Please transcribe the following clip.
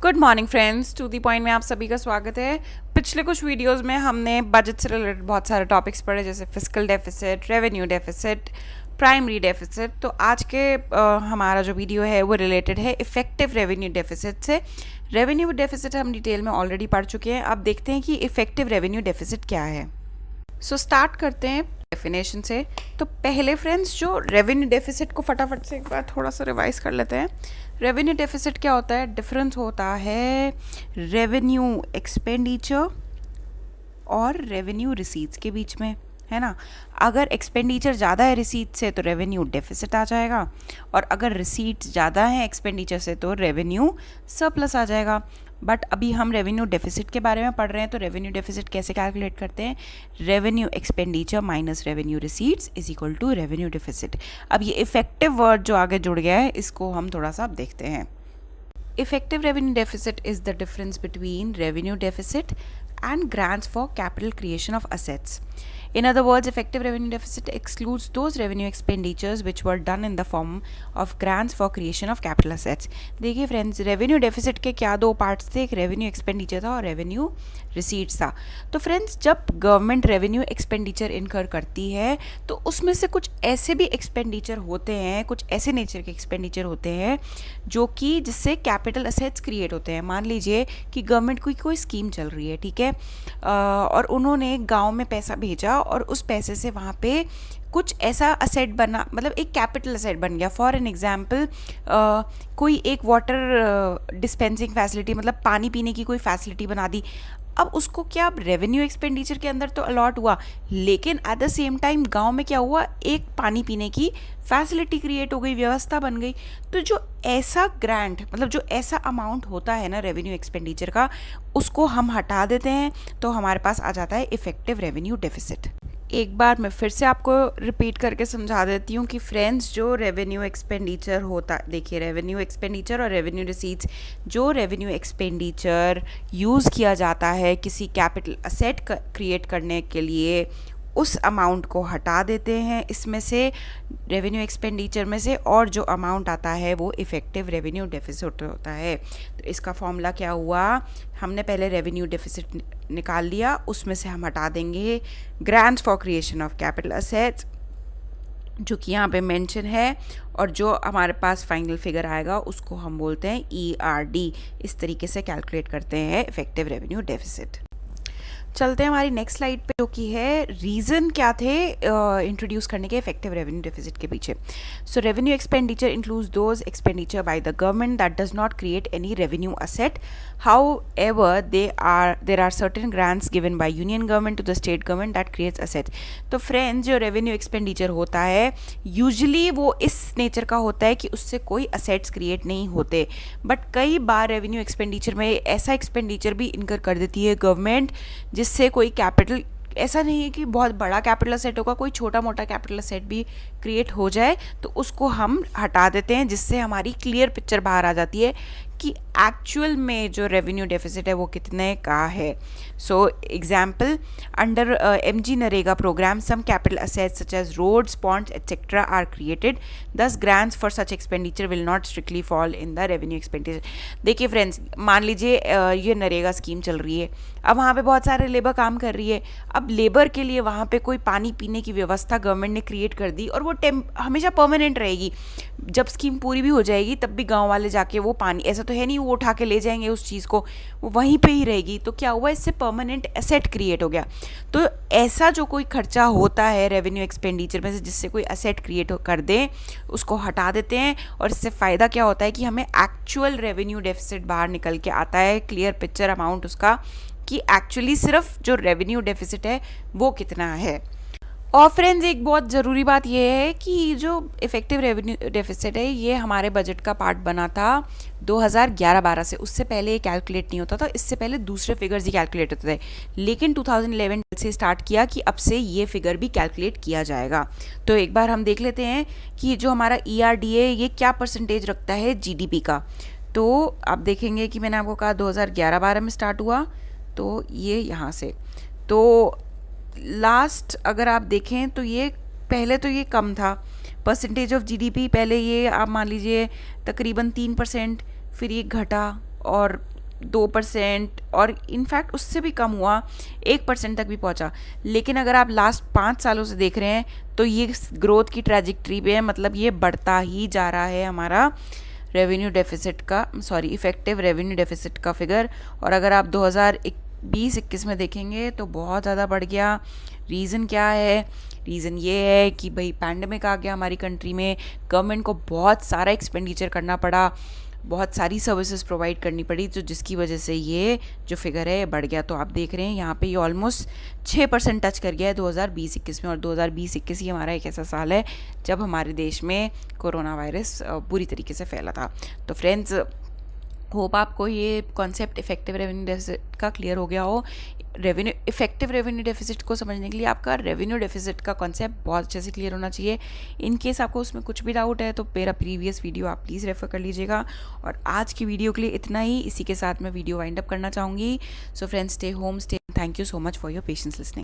Good morning friends, to the point में आप सभी का स्वागत है। पिछले कुछ वीडियोस में हमने बजट से रिलेटेड बहुत सारे टॉपिक्स पढ़े, जैसे fiscal deficit, revenue deficit, primary deficit. तो आज के हमारा जो वीडियो है वो रिलेटेड है इफेक्टिव रेवेन्यू डेफिसिट से। रेवेन्यू डेफिसिट हम डिटेल में ऑलरेडी पढ़ चुके हैं। अब देखते हैं कि इफेक्टिव रेवेन्यू डेफिसिट क्या है। स्टार्ट करते हैं डेफिनेशन से। तो पहले फ्रेंड्स, जो रेवेन्यू डेफिसिट को फटाफट से एक बार थोड़ा सा रिवाइज कर लेते हैं। रेवेन्यू डेफिसिट क्या होता है? डिफरेंस होता है रेवेन्यू एक्सपेंडिचर और रेवेन्यू रिसीट्स के बीच में, है ना। अगर एक्सपेंडिचर ज़्यादा है रिसीट से तो रेवेन्यू डेफिसिट आ जाएगा, और अगर रिसीट्स ज़्यादा हैं एक्सपेंडिचर से तो रेवेन्यू सरप्लस आ जाएगा। बट अभी हम रेवेन्यू डेफिसिट के बारे में पढ़ रहे हैं। तो रेवेन्यू डेफिसिट कैसे कैलकुलेट करते हैं? Revenue expenditure minus revenue receipts is equal to revenue deficit. अब ये इफेक्टिव वर्ड जो आगे जुड़ गया है, इसको हम थोड़ा सा अब देखते हैं। Effective revenue deficit is the difference between revenue deficit and grants for capital creation of assets. In other words, effective revenue deficit excludes those revenue expenditures which were done in the form of grants for creation of capital assets. देखिए friends, revenue deficit के क्या दो parts थे? एक revenue expenditure था और revenue receipts था। तो फ्रेंड्स, जब गवर्नमेंट रेवेन्यू एक्सपेंडिचर इनकर करती है तो उसमें से कुछ ऐसे भी एक्सपेंडिचर होते हैं, कुछ ऐसे नेचर के एक्सपेंडिचर होते हैं जो कि जिससे कैपिटल असेट्स क्रिएट होते हैं। मान लीजिए कि गवर्नमेंट की कोई स्कीम चल रही है, ठीक है, और उन्होंने गांव में पैसा भेजा और उस पैसे से वहाँ पे कुछ ऐसा असेट बना, मतलब एक कैपिटल असेट बन गया। फॉर एन एग्जांपल, कोई एक वाटर डिस्पेंसिंग फैसिलिटी, मतलब पानी पीने की कोई फैसिलिटी बना दी। अब उसको क्या रेवेन्यू एक्सपेंडिचर के अंदर तो अलॉट हुआ, लेकिन एट द सेम टाइम गांव में क्या हुआ, एक पानी पीने की फैसिलिटी क्रिएट हो गई, व्यवस्था बन गई। तो जो ऐसा ग्रांट, मतलब जो ऐसा अमाउंट होता है ना रेवेन्यू एक्सपेंडिचर का, उसको हम हटा देते हैं तो हमारे पास आ जाता है इफेक्टिव रेवेन्यू डेफिसिट। एक बार मैं फिर से आपको रिपीट करके समझा देती हूँ कि फ्रेंड्स, जो रेवेन्यू एक्सपेंडिचर होता है, देखिए रेवेन्यू एक्सपेंडिचर और रेवेन्यू रिसीट्स, जो रेवेन्यू एक्सपेंडिचर यूज़ किया जाता है किसी कैपिटल असेट क्रिएट करने के लिए, उस अमाउंट को हटा देते हैं इसमें से, रेवेन्यू एक्सपेंडिचर में से, और जो अमाउंट आता है वो इफेक्टिव रेवेन्यू डेफिसिट होता है। तो इसका फॉर्मूला क्या हुआ? हमने पहले रेवेन्यू डेफिसिट निकाल लिया, उसमें से हम हटा देंगे grants for creation of capital assets, जो कि यहाँ पे मेंशन है, और जो हमारे पास फाइनल फिगर आएगा उसको हम बोलते हैं ERD। इस तरीके से कैलकुलेट करते हैं इफेक्टिव रेवेन्यू डेफिसिट। चलते हैं हमारी नेक्स्ट स्लाइड पे, जो कि है रीज़न क्या थे इंट्रोड्यूस करने के इफेक्टिव रेवेन्यू डेफिसिट के पीछे। So revenue expenditure includes those expenditure by the government that does not create any revenue asset, however there are certain grants given by union government to the state government that creates asset. तो friends, जो revenue expenditure होता है usually वो इस nature का होता है कि उससे कोई असेट्स क्रिएट नहीं होते, बट कई बार रेवेन्यू एक्सपेंडिचर में ऐसा एक्सपेंडिचर भी इनकर कर देती है गवर्नमेंट जिससे कोई कैपिटल, ऐसा नहीं है कि बहुत बड़ा कैपिटल असेट होगा, कोई छोटा मोटा कैपिटल असेट भी क्रिएट हो जाए तो उसको हम हटा देते हैं, जिससे हमारी क्लियर पिक्चर बाहर आ जाती है कि एक्चुअल में जो रेवेन्यू डेफिसिट है वो कितने का है। So example, under MG NREGA programme some capital assets such as roads, ponds etcetera are created, thus grants for such expenditure will not strictly fall in the revenue expenditure. देखिए friends, मान लीजिए ये NREGA scheme चल रही है, अब वहाँ पे बहुत सारे लेबर काम कर रही है। अब लेबर के लिए वहाँ पे कोई पानी पीने की व्यवस्था गवर्नमेंट ने क्रिएट कर दी, और वो हमेशा परमानेंट रहेगी। जब स्कीम पूरी भी हो जाएगी तब भी गाँव वाले जाके वो पानी, ऐसा तो है नहीं वो उठा के ले जाएंगे उस चीज़ को, वो वहीं पे ही रहेगी। तो क्या हुआ, इससे परमानेंट एसेट क्रिएट हो गया। तो ऐसा जो कोई खर्चा होता है रेवेन्यू एक्सपेंडिचर में से जिससे कोई एसेट क्रिएट कर दे, उसको हटा देते हैं, और इससे फ़ायदा क्या होता है कि हमें एक्चुअल रेवेन्यू डेफिसिट बाहर निकल के आता है, क्लियर पिक्चर अमाउंट उसका, कि एक्चुअली सिर्फ जो रेवेन्यू डेफिसिट है वो कितना है। और फ्रेंड्स, एक बहुत ज़रूरी बात यह है कि जो इफेक्टिव रेवेन्यू डेफिसिट है ये हमारे बजट का पार्ट बना था 2011-12 से। उससे पहले ये कैलकुलेट नहीं होता था, इससे पहले दूसरे फिगर्स ही कैलकुलेट होते थे, लेकिन 2011 से स्टार्ट किया कि अब से ये फिगर भी कैलकुलेट किया जाएगा। तो एक बार हम देख लेते हैं कि जो हमारा ERD है ये क्या परसेंटेज रखता है GDP का। तो आप देखेंगे कि मैंने आपको कहा 2011-12 में स्टार्ट हुआ, तो ये यहाँ से, तो लास्ट अगर आप देखें तो ये पहले तो ये कम था, परसेंटेज ऑफ जीडीपी, पहले ये आप मान लीजिए तकरीबन 3%, फिर ये घटा और 2% और इनफैक्ट उससे भी कम हुआ, 1% तक भी पहुंचा। लेकिन अगर आप लास्ट 5 सालों से देख रहे हैं तो ये ग्रोथ की ट्रैजेक्टरी पे है, मतलब ये बढ़ता ही जा रहा है हमारा रेवेन्यू डेफिसिट का, सॉरी इफ़ेक्टिव रेवेन्यू डेफिसिट का फिगर। और अगर आप 2020-21 में देखेंगे तो बहुत ज़्यादा बढ़ गया। रीज़न क्या है? रीज़न ये है कि भाई पैंडमिक आ गया हमारी कंट्री में, गवर्नमेंट को बहुत सारा एक्सपेंडिचर करना पड़ा, बहुत सारी सर्विसेज प्रोवाइड करनी पड़ी, तो जिसकी वजह से ये जो फिगर है बढ़ गया। तो आप देख रहे हैं यहाँ पे ये ऑलमोस्ट 6% टच कर गया है 2020-21 में। और 2020-21 ही हमारा एक ऐसा साल है जब हमारे देश में कोरोना वायरस बुरी तरीके से फैला था। तो फ्रेंड्स, होप आपको ये कॉन्सेप्ट इफेक्टिव रेवेन्यू डेफिसिट का क्लियर हो गया हो। इफेक्टिव रेवेन्यू डेफिसिट को समझने के लिए आपका रेवेन्यू डेफिसिट का कॉन्सेप्ट बहुत अच्छे से क्लियर होना चाहिए। इन केस आपको उसमें कुछ भी डाउट है तो मेरा प्रीवियस वीडियो आप प्लीज़ रेफर कर लीजिएगा। और आज की वीडियो के लिए इतना ही, इसी के साथ मैं वीडियो वाइंड अप करना चाहूँगी। So friends, stay home, stay, thank you so much for your patience listening.